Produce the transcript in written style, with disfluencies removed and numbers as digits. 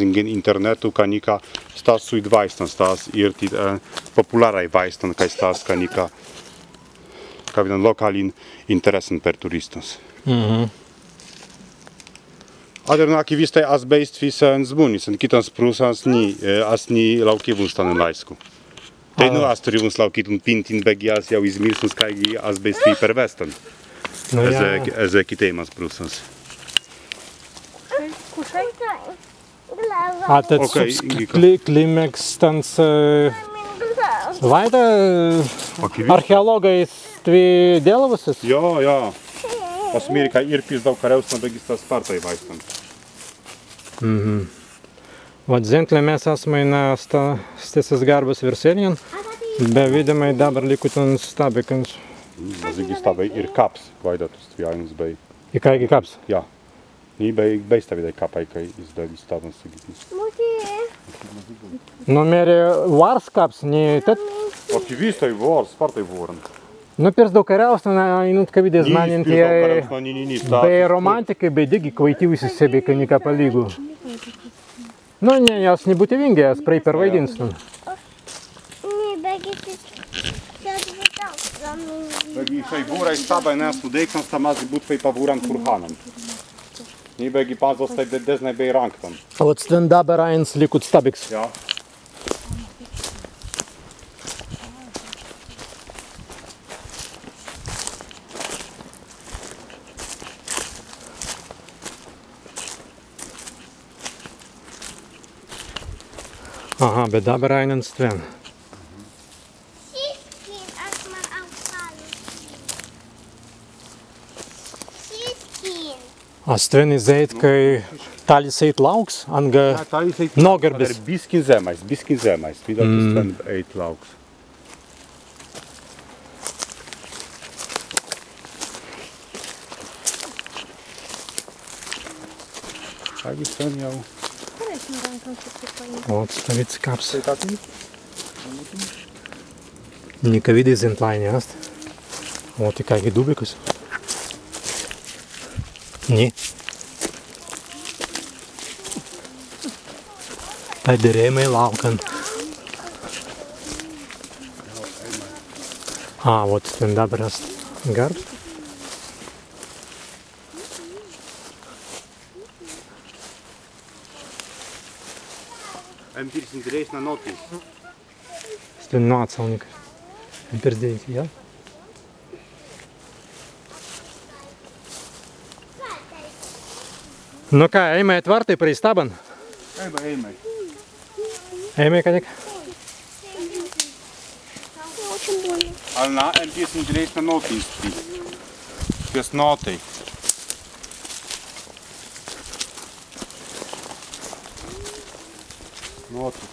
Ingen internetu kanika stas suit vaistan stas irti popularai vaistan kai stas kanika kavidan lokalin interessen per turistas. Ader aktivistai asbeist visen zbunis, en kitan sprusans ni laukivun stanen laisku. Tai nu astrivuns laukitun pintin begias jau izmirsens kaigi asbeist vi per vestan. Eze kiteimas sprusans. Atât Klimekstans vaida arheologais tvi dėlavusis? Jo. Asmiri, kai ir pizdau kariausna begistas spartai vaistan. Вот зентле mes esame na stisas garbas virselien, be vidimai dabar likutun stabikans. Zigi stabai ir kaps vaidatus tviajums bei. I kaigi kaps? Ja. Ni bei stavidai kapai, kai izdavi stabans sigitis. Nu meri vars kaps, ni tet? Aktivistai vars, spartai voran. Nu pirs daug kariausna, inut kavidės maninti, bei romantikai, bei digi kvaityvusi sebi kanika palygų. Nu, ne, jos nebūti vingi, jas praei per vaidinstum. Begi šai būrai stabai nesmu deiknas, tamazi būt fai pavuran kurhanan. Ni begi pazos tai deznai bei ranktam. Ot stven dabar eins likut stabiks. Ja. Aha, bet dabar einen stven. A stven izeit, kai talis eit lauks, anga nogarbis. Biskin zemais. Vidot stven eit lauks. Kaigi stven jau. Вот ставится капс. Ника види зентлайни, аст. Вот и как и дубикус. Не. Tai derėjimai laukan. Вот ten dabar ast garbs. Pirsin grēs na notis. Stven nu atsalnik. Pirms 9, ja? Nu ką, eimai atvartai prie staban? Eimai. Eimai, kadik? Alna, pirsin grēs na notis. Pies notai. Notis.